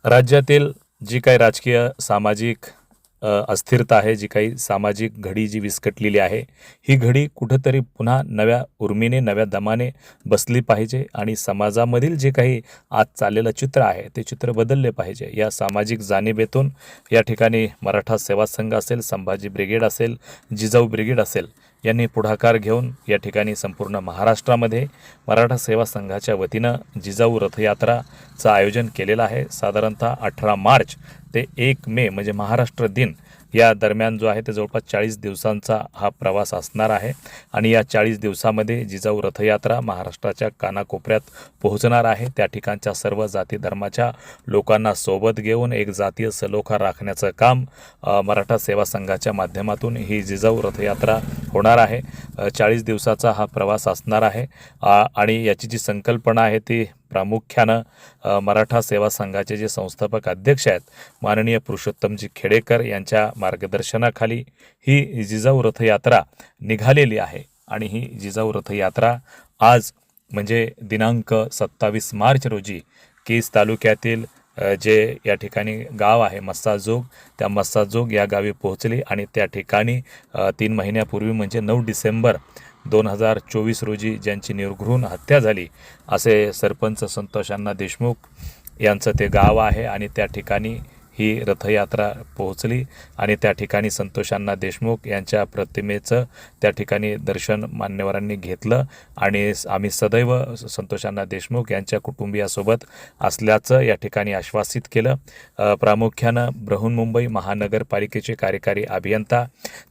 राज्यातील जी काही राजकीय सामाजिक अस्थिरता आहे, जी काही सामाजिक घडी जी विस्कटलेली आहे, ही घडी कुठंतरी पुन्हा नव्या उर्मीने, नव्या दमाने बसली पाहिजे आणि समाजामधील जे काही आज चाललेलं चित्र आहे, ते चित्र बदलले पाहिजे. या सामाजिक जाणिवेतून या ठिकाणी मराठा सेवा संघ असेल, संभाजी ब्रिगेड असेल, जिजाऊ ब्रिगेड असेल, यांनी पुढाकार घेऊन या ठिकाणी संपूर्ण महाराष्ट्रामध्ये मराठा सेवा संघाच्या वतीनं जिजाऊ रथयात्राचं आयोजन केलेलं आहे. साधारणतः 18 मार्च ते 1 मे म्हणजे महाराष्ट्र दिन या दरम्यान जो आहे ते जवळपास 40 दिवसांचा हा प्रवास असणार आहे आणि या 40 दिवसामध्ये जिजाऊ रथयात्रा महाराष्ट्राच्या कानाकोपऱ्यात पोहोचणार आहे. त्या ठिकाणच्या सर्व जाती धर्माच्या लोकांना सोबत घेऊन एक जातीय सलोखा राखण्याचं काम मराठा सेवा संघाच्या माध्यमातून ही जिजाऊ रथयात्रा होणार आहे. 40 दिवसाचा हा प्रवास असणार आहे आणि याची जी संकल्पना आहे ती प्रामुख्यानं मराठा सेवा संघाचे जे संस्थापक अध्यक्ष आहेत माननीय पुरुषोत्तमजी खेडेकर यांच्या मार्गदर्शनाखाली ही जिजाऊ रथयात्रा निघालेली आहे आणि ही जिजाऊ रथयात्रा आज म्हणजे दिनांक 27 मार्च रोजी केज तालुक्यातील जे या ठिकाणी गाव आहे मस्साजोग, त्या मस्साजोग या गावी पोहोचली आणि त्या ठिकाणी 3 महिन्यापूर्वी म्हणजे 9 डिसेंबर 2024 रोजी ज्यांची निर्घृण हत्या झाली असे सरपंच संतोषांना देशमुख यांचं ते गाव आहे आणि त्या ठिकाणी ही रथयात्रा पोहोचली आणि त्या ठिकाणी संतोषांना देशमुख यांच्या प्रतिमेचं त्या ठिकाणी दर्शन मान्यवरांनी घेतलं आणि आम्ही सदैव संतोषांना देशमुख यांच्या कुटुंबियासोबत असल्याचं या ठिकाणी आश्वासित केलं. प्रामुख्यानं बृहन्मुंबई महानगरपालिकेचे कार्यकारी अभियंता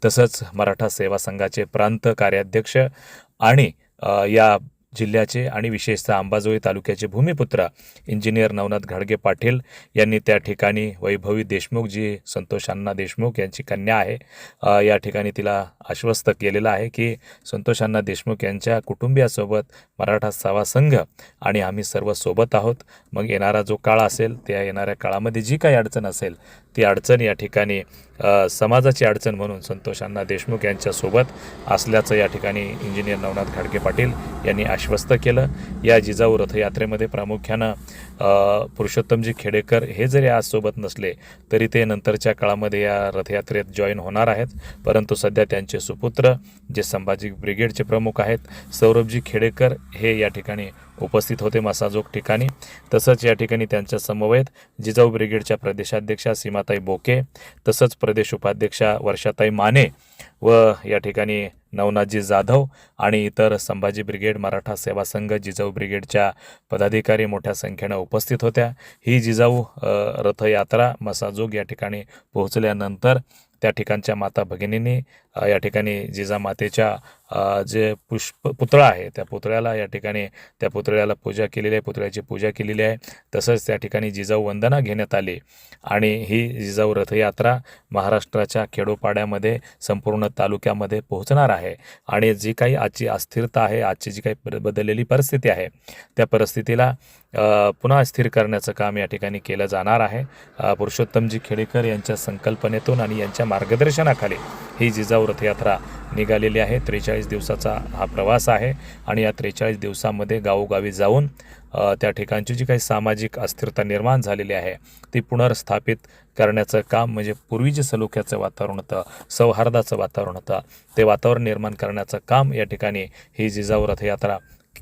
तसंच मराठा सेवा संघाचे प्रांत कार्याध्यक्ष आणि या जिल्ह्याचे आणि विशेषतः अंबाजोगाई तालुक्याचे भूमिपुत्र इंजिनियर नवनाथ घाडगे पाटील यांनी त्या ठिकाणी वैभवी देशमुख जी संतोषांना देशमुख यांची कन्या आहे या ठिकाणी तिला आश्वस्त केलेलं आहे की संतोषांना देशमुख यांच्या कुटुंबियासोबत मराठा सेवा संघ आणि आम्ही सर्व सोबत आहोत. मग येणारा जो काळ असेल त्या येणाऱ्या काळामध्ये जी काही अडचण असेल ती अडचण या ठिकाणी समाजाची अडचण म्हणून संतोषांना देशमुख यांच्यासोबत असल्याचं या ठिकाणी इंजिनियर नवनाथ घाडगे पाटील यांनी आश्वस्त केलं. या जिजाऊ रथयात्रेमध्ये प्रामुख्यानं पुरुषोत्तमजी खेडेकर हे जरी आज सोबत नसले तरी ते नंतरच्या काळामध्ये या रथयात्रेत जॉईन होणार आहेत, परंतु सध्या त्यांचे सुपुत्र जे संभाजी ब्रिगेडचे प्रमुख आहेत सौरभजी खेडेकर हे या ठिकाणी उपस्थित होते मसाजोग ठिकाणी. तसंच या ठिकाणी त्यांच्या समवेत जिजाऊ ब्रिगेडच्या प्रदेशाध्यक्षा सीमाताई बोके तसंच प्रदेश उपाध्यक्षा वर्षाताई माने व या ठिकाणी नवनाथजी जाधव आणि इतर संभाजी ब्रिगेड मराठा सेवा संघ जिजाऊ ब्रिगेडच्या पदाधिकारी मोठ्या संख्येनं उपस्थित होत्या. ही जिजाऊ रथयात्रा मसाजोग या ठिकाणी पोहोचल्यानंतर त्या ठिकाणच्या माता भगिनींनी या ठिकाणी जिजामातेच्या जे पुतळा आहे त्या पुतळ्याला या ठिकाणी त्या पुतळ्याला पूजा केलेली आहे, पुतळ्याची पूजा केलेली आहे. तसंच त्या ठिकाणी जिजाऊ वंदना घेण्यात आली आणि ही जिजाऊ रथयात्रा महाराष्ट्राच्या खेडोपाड्यामध्ये संपूर्ण तालुक्यामध्ये पोहोचणार आहे आणि जी काही आजची अस्थिरता आहे, आजची जी काही बदललेली परिस्थिती आहे त्या परिस्थितीला पुन्हा स्थिर करण्याचं काम या ठिकाणी केलं जाणार आहे. पुरुषोत्तमजी खेडेकर यांच्या संकल्पनेतून आणि यांच्या मार्गदर्शनाखाली ही जिजाऊ रथयात्रा निघालेली आहे. 43 दिवसाचा हा प्रवास आहे आणि या 43 दिवसामध्ये गावोगावी जाऊन त्या ठिकाणची जी काही सामाजिक अस्थिरता निर्माण झालेली आहे ती पुनर्स्थापित करण्याचं काम म्हणजे पूर्वी जे सलोख्याचं वातावरण होतं, सौहार्दाचं वातावरण होतं, ते वातावरण निर्माण करण्याचं काम या ठिकाणी ही जिजाऊ रथयात्रा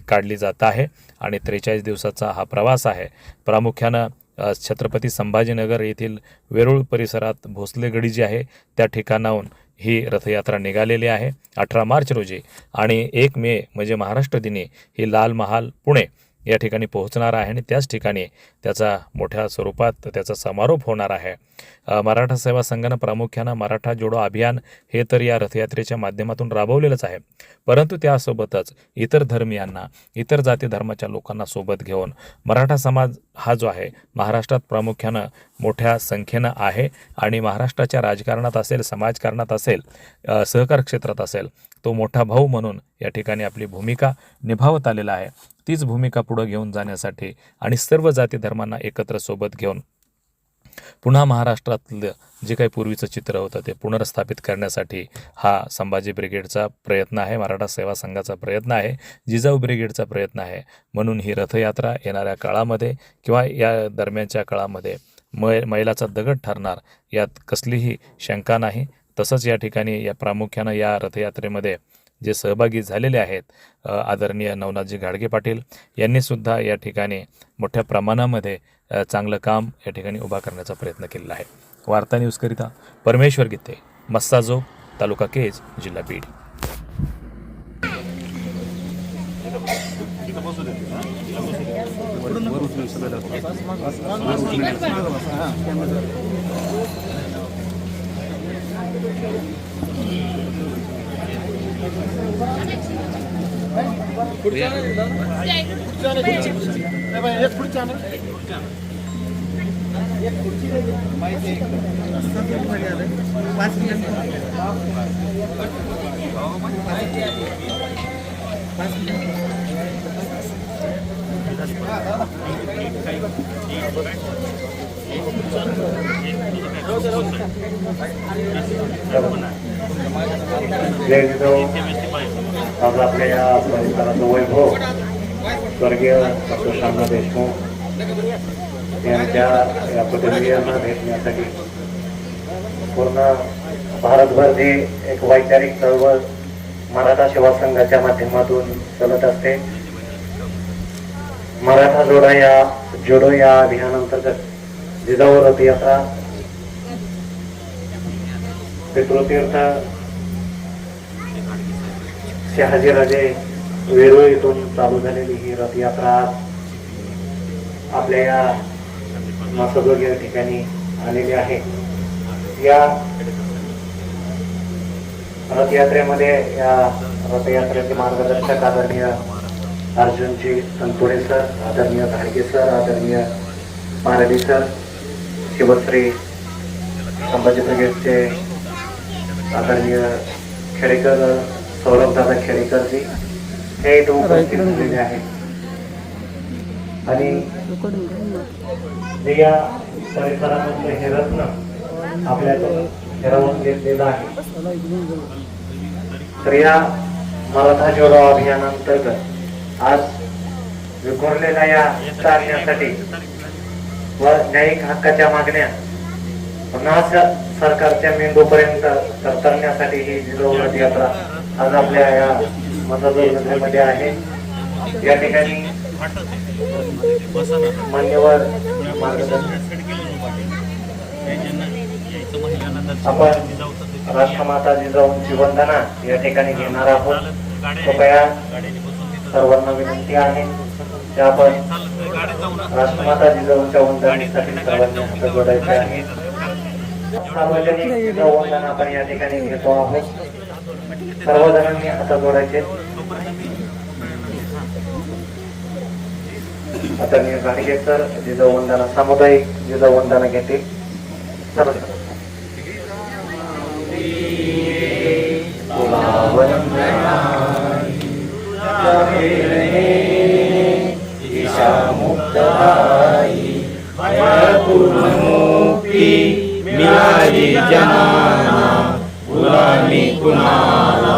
काढली जात आहे आणि 43 दिवसाचा हा प्रवास आहे. प्रामुख्यानं छत्रपती संभाजीनगर येथील वेरूळ परिसरात भोसलेगडी जी आहे त्या ठिकाणाहून ही रथयात्रा निघालेली आहे 18 मार्च रोजी आणि 1 मे म्हणजे महाराष्ट्र दिनी ही लाल महाल पुणे या ठिकाणी पोहोचणार आहे आणि त्याच ठिकाणी त्याचा मोठ्या स्वरूपात त्याचा समारोप होणार आहे. मराठा सेवा संघानं प्रामुख्यानं मराठा जोडो अभियान हे तर या रथयात्रेच्या माध्यमातून राबवलेलंच आहे, परंतु त्यासोबतच इतर धर्मियांना, इतर जाती धर्माच्या लोकांना सोबत घेऊन मराठा समाज हा जो आहे महाराष्ट्रात प्रामुख्यानं मोठ्या संख्येनं आहे आणि महाराष्ट्राच्या राजकारणात असेल, समाजकारणात असेल, सहकार क्षेत्रात असेल तो मोठा भाऊ म्हणून या ठिकाणी आपली भूमिका निभावत आलेला आहे. तीच भूमिका पुढे घेऊन जाण्यासाठी आणि सर्व जाती धर्मांना एकत्र सोबत घेऊन पुन्हा महाराष्ट्रातलं जे काही पूर्वीचं चित्र होतं ते पुनर्स्थापित करण्यासाठी हा संभाजी ब्रिगेडचा प्रयत्न आहे, मराठा सेवा संघाचा प्रयत्न आहे, जिजाऊ ब्रिगेडचा प्रयत्न आहे. म्हणून ही रथयात्रा येणाऱ्या काळामध्ये किंवा या दरम्यानच्या काळामध्ये मैलाचा दगड ठरणार यात कसलीही शंका नाही. तसंच या ठिकाणी या प्रामुख्यानं या रथयात्रेमध्ये जे सहभागी झालेले आहेत आदरणीय नवनाथजी घाडगे पाटील यांनीसुद्धा या ठिकाणी मोठ्या प्रमाणामध्ये चांगलं काम या ठिकाणी उभा करण्याचा प्रयत्न केलेला आहे. वार्ता न्यूजकरिता परमेश्वर गीते, मस्साजोग, तालुका केज, जिल्हा बीड. आज आपल्या या परिसराचं वैभव स्वर्गीय डॉक्टर श्यामराव देशमुख यांच्या या कुटुंबियांना भेटण्यासाठी पूर्ण भारतभर जी एक वैचारिक चळवळ मराठा सेवा संघाच्या माध्यमातून चालत असते. मराठा जोडो या अभियानांतर्गत जिजाऊ रथयात्रा पितृतीर्थ शहाजीराजे वेरूळ इथून चालू झालेली ही रथयात्रा आपल्या या मसदोग या ठिकाणी आलेली आहे. या रथयात्रेमध्ये या रथयात्रेचे मार्गदर्शक आदरणीय अर्जुनजी तनपुरे सर, आदरणीय घाडगे सर, आदरणीय पारडी सर, शिवश्री संभाजी ब्रिगेडचे आदरणीय खेडेकर सौरभदादा खेडेकरजी हे इथे उपस्थित झालेले आहेत. आणि जे या परिसरामधले हे रत्न आपल्याला हिरावून घेतलेलं आहे. तर या मराठा जोडो अभियानांतर्गत आज विखुरलेल्या या टाळण्यासाठी व न्यायिक हक्काच्या मागण्या पुन्हा सरकारच्या मेंदूपर्यंत तरतरण्यासाठी ही जिजाऊ रथयात्रा आज आपल्या या मतदारसंघामध्ये आहे. या ठिकाणी मान्यवर मार्गदर्शक आपण राष्ट्रमाता जिजाऊंची वंदना या ठिकाणी घेणार आहोत. कृपया सर्वांना विनंती आहे की आपण राष्ट्रमाता जिजाऊंच्या वंदनेसाठी सर्वांनी हात जोडायचे आहे. सार्वजनिक जिजाऊ वंदना आपण या ठिकाणी घेतो आहोत. सर्वजणांनी हात जोडायचे. आदरणीय घाडगे सर जिजाऊ वंदना सामुदायिक जिजाऊ वंदना घेतील. मिळाली जनाना गुलामी कुणाला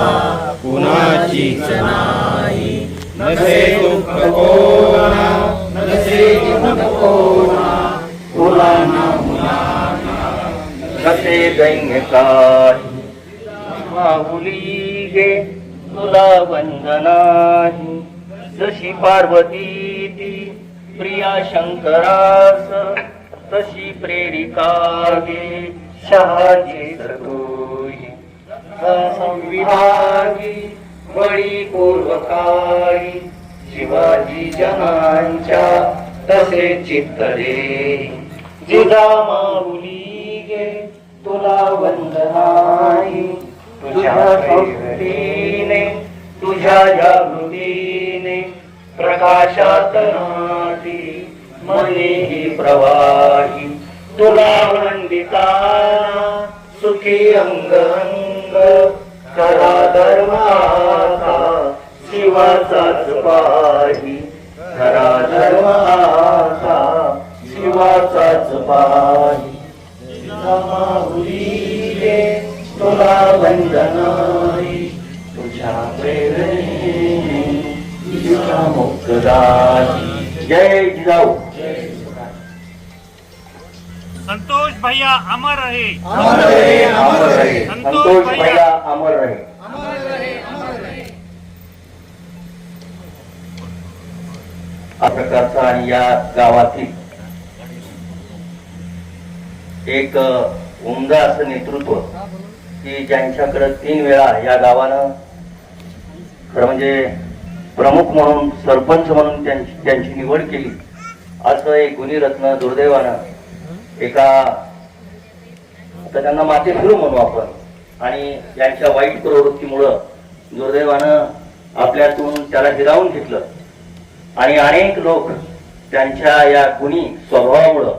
कुणाचीच नाही. नसे दुःख कोणा नसे दुःख कोणा गुलाना मुलाना कसे दैन्य काही माऊली गे तुला वंदनाही. जशी पार्वती ती प्रिया शंकरास तशी प्रेरिका गे शहाजी तुही. संविभागी बळी पूर्वकारी शिवाजी जनांच्या तसे चित्त दे. जिजा माऊली गे तुला वंदनाही. तुझ्या संस्कृतीने तुझ्या जागृतीने प्रकाशात नाटी मनेही प्रवाही. तुला वंदिताना सुखी अंग अंग खरा धर्माचा शिवाचाच पाही, खरा धर्माचा शिवाचाच पाही. माऊलीले तुला वंदनाई, तुझ्या प्रेरणेने तुझ्या मुक्तदाई. जय जिजाऊ. संतोष भैया अमर रहे, अमर रहे, अमर रहे. संतोष भैया अमर रहे. हा प्रकारचा आणि या गावातील एक उमदा असं नेतृत्व की ज्यांच्याकडे 3 वेळा या गावानं खरं म्हणजे प्रमुख म्हणून, सरपंच म्हणून त्यांची निवड केली, असं एक गुणीरत्न दुर्दैवानं एका, आता त्यांना माते फिरू म्हणू आपण, आणि यांच्या वाईट प्रवृत्तीमुळं दुर्दैवानं आपल्यातून त्याला हिरावून घेतलं. आणि अनेक लोक त्यांच्या या गुणी स्वभावामुळं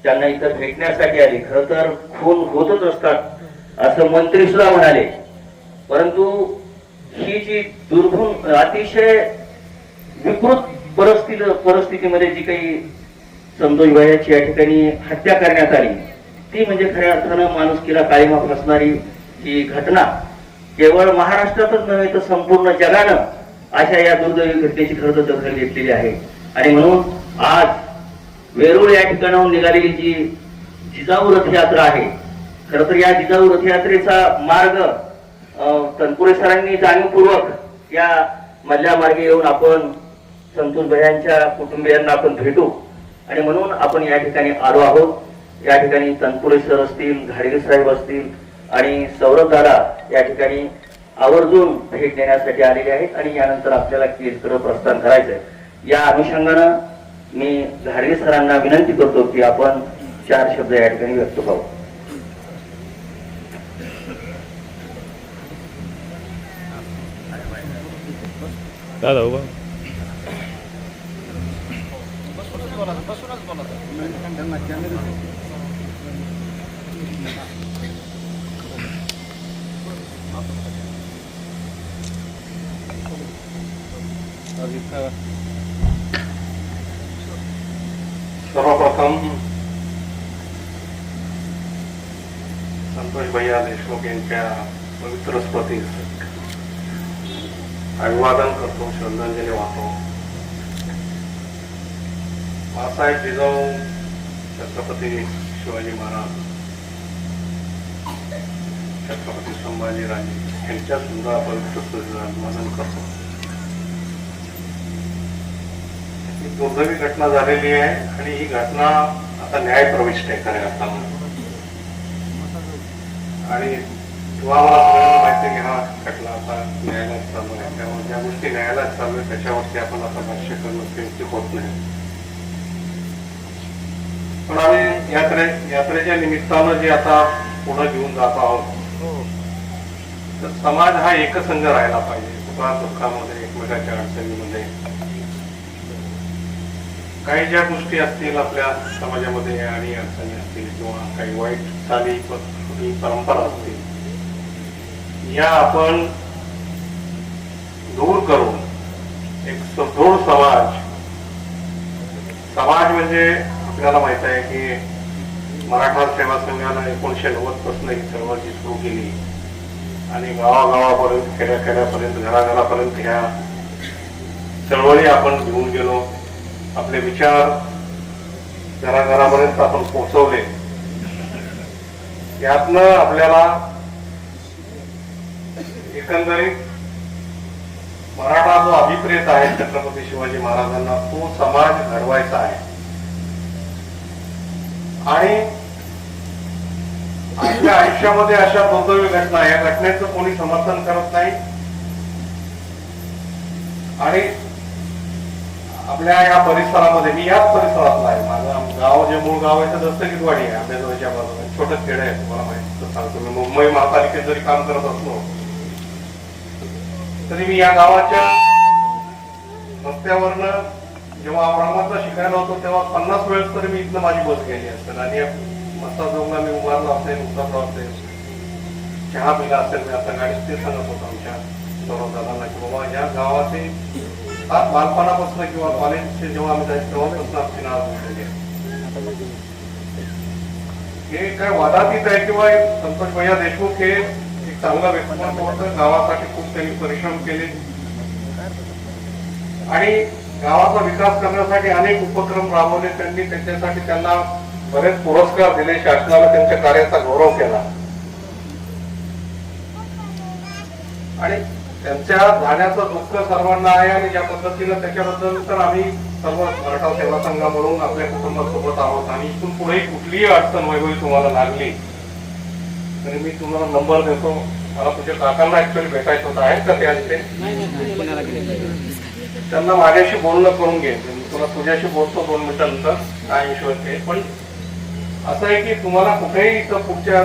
त्यांना इथं भेटण्यासाठी आले. खरं तर खून होतच असतात असं मंत्री सुद्धा म्हणाले, परंतु ही जी दुर्गुण, अतिशय विकृत परिस्थितीमध्ये जी काही संतोष भैयाची या ठिकाणी हत्या करण्यात आली, ती म्हणजे खऱ्या अर्थानं माणुसकीला काळीमा फासणारी ही घटना केवळ महाराष्ट्रातच नव्हे तर संपूर्ण जगानं अशा या दुर्दैवी घटनेची खरं तर दखल घेतलेली आहे. आणि म्हणून आज वेरूळ या ठिकाणाहून निघालेली जी जिजाऊ रथयात्रा आहे, खरं तर या जिजाऊ रथयात्रेचा मार्ग तनपुरे सरांनी जाणीवपूर्वक या मधल्या मार्गे येऊन आपण संतोष भैयांच्या कुटुंबियांना आपण भेटू, आणि म्हणून आपण या ठिकाणी आलो आहोत. या ठिकाणी तनपुरे सर असतील, घाडगे साहेब असतील आणि सौरभ दादा या ठिकाणी आवर्जून भेट देण्यासाठी आलेले आहेत. आणि यानंतर आपल्याला केजकडे प्रस्थान करायचंय. या अनुषंगानं मी घाडगे सरांना विनंती करतो की आपण 4 शब्द या ठिकाणी व्यक्त करू. दादा उभा. सर्वप्रथम संतोष भैया देशमुख यांच्या पवित्र स्मृतीस अभिवादन करतो, श्रद्धांजली वाहतो. मासाहेब जिजाऊ छत्रपती शिवाजी महाराज, छत्रपती संभाजीराजे यांच्या सुद्धा पवित्र स्मृतीचं अभिवादन करतो. ही दुर्दैवी घटना झालेली आहे आणि ही घटना आता न्याय प्रविष्ट आहे खऱ्या अर्थानं. आणि तुम्हाला सगळ्यांना माहिती की हा खटला आता न्यायालयात चालू आहे, त्यामुळे ज्या गोष्टी न्यायालयात चालू आहे त्याच्यावरती आपण आता भाष्य करणं ते होत नाही. पण आम्ही यात्रेच्या निमित्तानं जे आता पुढे घेऊन जात आहोत, तर समाज हा एकसंघ राहायला पाहिजे. सुखात दुःखामध्ये, एकमेकाच्या अडचणीमध्ये काही ज्या गोष्टी असतील आपल्या समाजामध्ये आणि अडचणी असतील किंवा काही वाईट चाली परंपरा असतील, या आपण दूर करून एक सदृढ समाज म्हणजे आपल्याला माहित आहे की मराठा सेवा संघाला 1990 पासून ही चळवळी सुरू केली आणि गावागावापर्यंत, खेड्याखेड्यापर्यंत, घराघरापर्यंत ह्या चळवळी आपण घेऊन गेलो. आपले विचार घराघरापर्यंत आपण पोहोचवले. यातनं आपल्याला एकंदरीत मराठा जो अभिप्रेत आहे छत्रपती शिवाजी महाराजांना, तो समाज घडवायचा आहे. आणि आपल्या आयुष्यामध्ये अशा दुर्दैवी घटना, या घटनेचं कोणी समर्थन करत नाही. आणि आपल्या या परिसरामध्ये, मी याच परिसरातला आहे, माझं गाव जे मूळ गाव आहे ते दस्तगीरवाडी आहे, आंबेजोगाईच्या बाजूला छोटं खेड आहे. तुम्हाला माहिती सांगतो, मी मुंबई महापालिकेत जरी काम करत असलो तरी मी या गावाच्या रस्त्यावरनं जेव्हा औरंगाबादला शिकायला होतो तेव्हा 50 वेळेस तरी मी इथनं माझी बस गेली असेल. आणि मस्ताजोगला मी उभारलो असेल, उतरलो असेल, चहा पिला असेल, मी आता गाडीत ते सांगत होतो आमच्या सौरभ दादांना की बाबा या गावाचे बालपणापासून किंवा कॉलेजचे जेव्हा आम्ही जायचं तेव्हापासून आमची नाव जोडलेली आहे. हे काय वादातीत आहे किंवा संतोष भैया देशमुख हे एक चांगलं व्यक्तिमत्व होतं. गावासाठी खूप त्यांनी परिश्रम केले आणि गावाचा विकास करण्यासाठी अनेक उपक्रम राबवले त्यांनी. त्यांच्यासाठी त्यांना बरेच पुरस्कार दिले. शासनाला त्यांच्या कार्याचा गौरव केला आणि त्यांच्या जाण्याचं दुःख सर्वांना आहे आणि ज्या पद्धतीनं त्याच्याबद्दल तर आम्ही सर्व मराठा सेवा संघ म्हणून आपल्या कुटुंबासोबत आहोत आणि इथून पुढे कुठलीही अडचण वैभवी तुम्हाला लागली तरी मी तुम्हाला नंबर देतो. मला तुझ्या काकांना ऍक्च्युअली भेटायचं होतं. आहेत का ते आज ते? त्यांना माझ्याशी बोलणं करून घे. तुला तुझ्याशी बोलतो 2 मिनिटांनंतर काय विषय ते. पण असं आहे की तुम्हाला कुठेही इथं पुढच्या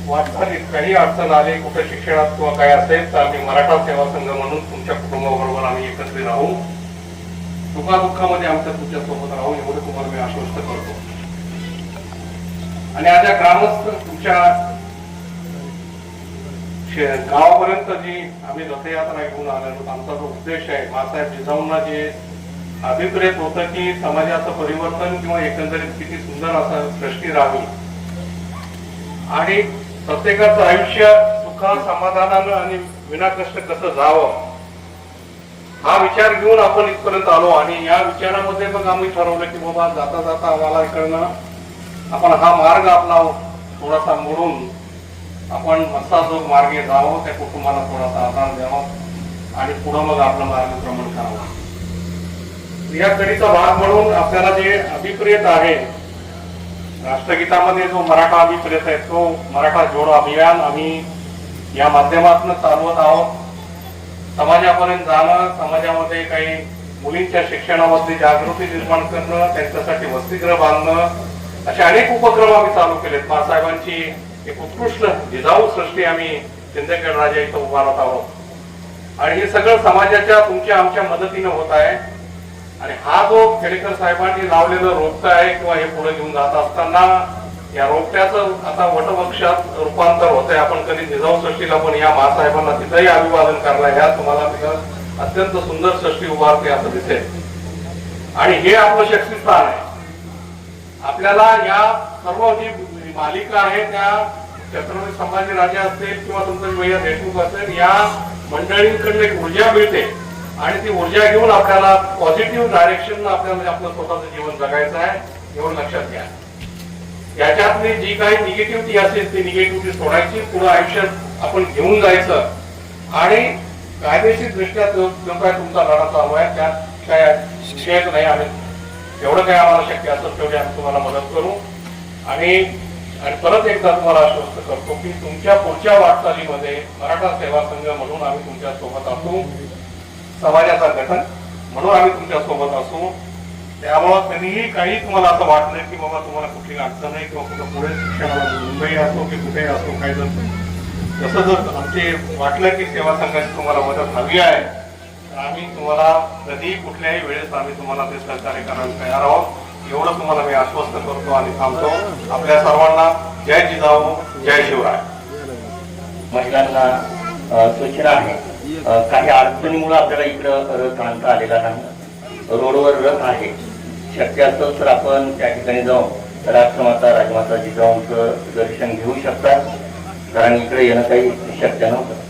वाटचालीत काही अडचण आली, कुठे शिक्षणात किंवा काय असेल तर आम्ही मराठा सेवा संघ म्हणून तुमच्या कुटुंबाबरोबर आम्ही एकत्रित राहू. सुखादुःखामध्ये आमच्या तुमच्या सोबत राहू एवढं तुम्हाला मी आश्वस्त करतो. आणि आज या ग्रामस्थ तुमच्या गावापर्यंत जी आम्ही रथयात्रा घेऊन आलो, आमचा जो उद्देश आहे मासाहेब जिजाऊंना जे अभिप्रेत होतं की समाजाचं परिवर्तन किंवा एकंदरीत किती सुंदर असं सृष्टी राहावी आणि प्रत्येकाचं आयुष्य सुखा समाधानानं आणि विनाकष्ट कसं जावं हा विचार घेऊन आपण इथपर्यंत आलो. आणि या विचारामध्ये मग आम्ही ठरवलं की बाबा जाता जाता आम्हाला इकडनं आपण हा मार्ग आपला थोडासा मोडून आपण मस्ताजोग मार्गे जावं, त्या कुटुंबाला थोडासा आधार द्यावा आणि पुढं मग आपलं मार्गक्रमण करावं. या कडीचा भाग म्हणून आपल्याला जे अभिप्रेत आहे राष्ट्रगीतामध्ये जो मराठा अभिप्रेत आहे तो मराठा जोडो अभियान आम्ही या माध्यमातून चालवत आहोत. समाजापर्यंत जाणं, समाजामध्ये काही मुलींच्या शिक्षणामध्ये जागृती निर्माण करणं, त्यांच्यासाठी वसतिगृह बांधणं असे अनेक उपक्रम आम्ही चालू केलेत. मासाहेबांची एक उत्कृष्ट जिजाऊ सृष्टी आम्ही सिंदखेड राजा इथं उभारत आहोत आणि हे सगळं समाजाच्या तुमच्या आमच्या मदतीनं होत आहे. आणि हा जो खेडेकर साहेबांनी लावलेलं रोपटं आहे किंवा हे पुढे घेऊन जात असताना या रोपट्याचं आता वटवृक्षात रूपांतर होत आहे. आपण कधी जिजाऊ सृष्टीला पण या महासाहेबांना तिथंही अभिवादन करणार, या तुम्हाला तिथं अत्यंत सुंदर सृष्टी उभारते असं दिसेल. आणि हे आपलं शक्तिस्थान आहे. आपल्याला या सर्व जी मालिका आहे त्या छत्रपती संभाजी राजा असतील किंवा संतोष भैया देशमुख असेल या मंडळींकडून एक ऊर्जा मिळते आणि ती ऊर्जा घेऊन आपल्याला पॉझिटिव्ह डायरेक्शन आपल्याला आपलं स्वतःचं जीवन जगायचं आहे एवढं लक्षात घ्या. याच्यातली जी काही निगेटिव्हिटी असेल ती निगेटिव्हिटी सोडायची, पुढे आयुष्यात आपण घेऊन जायचं आणि कायदेशीर दृष्ट्या जो काय तुमचा लढा चालू आहे त्यात काय विषयच नाही. आम्ही एवढं काय आम्हाला शक्य असेल तेवढी आम्ही तुम्हाला मदत करू आणि परत एकदा तुम्हाला आश्वस्त करतो की तुमच्या पुढच्या वाटचालीमध्ये मराठा सेवा संघ म्हणून आम्ही तुमच्या सोबत असू, समाजाचा घटक म्हणून आम्ही तुमच्या सोबत असू. त्यामुळं कधीही काही तुम्हाला असं वाटलं की बाबा तुम्हाला कुठली अडचण आहे किंवा कुठं पुढे शिक्षणाला मुंबई असो की कुठेही असो काही जसं जर आमचे वाटलं की सेवा संघाची तुम्हाला मदत हवी आहे तर आम्ही तुम्हाला कधीही कुठल्याही वेळेस आम्ही तुम्हाला ते सहकार्य करायला तयार आहोत एवढं तुम्हाला मी आश्वस्त करतो आणि थांबतो. आपल्या सर्वांना जय जिजाऊ, जय शिवराय. महिलांना सूचना आहे, काही अडचणीमुळे आपल्याला इकडं रथ आणता आलेला नाही. रोडवर रथ आहे, शक्य असेल तर आपण त्या ठिकाणी जाऊन राष्ट्रमाता राजमाता जिजाऊंचं दर्शन घेऊ शकता कारण इकडे येणं काही शक्य नव्हतं.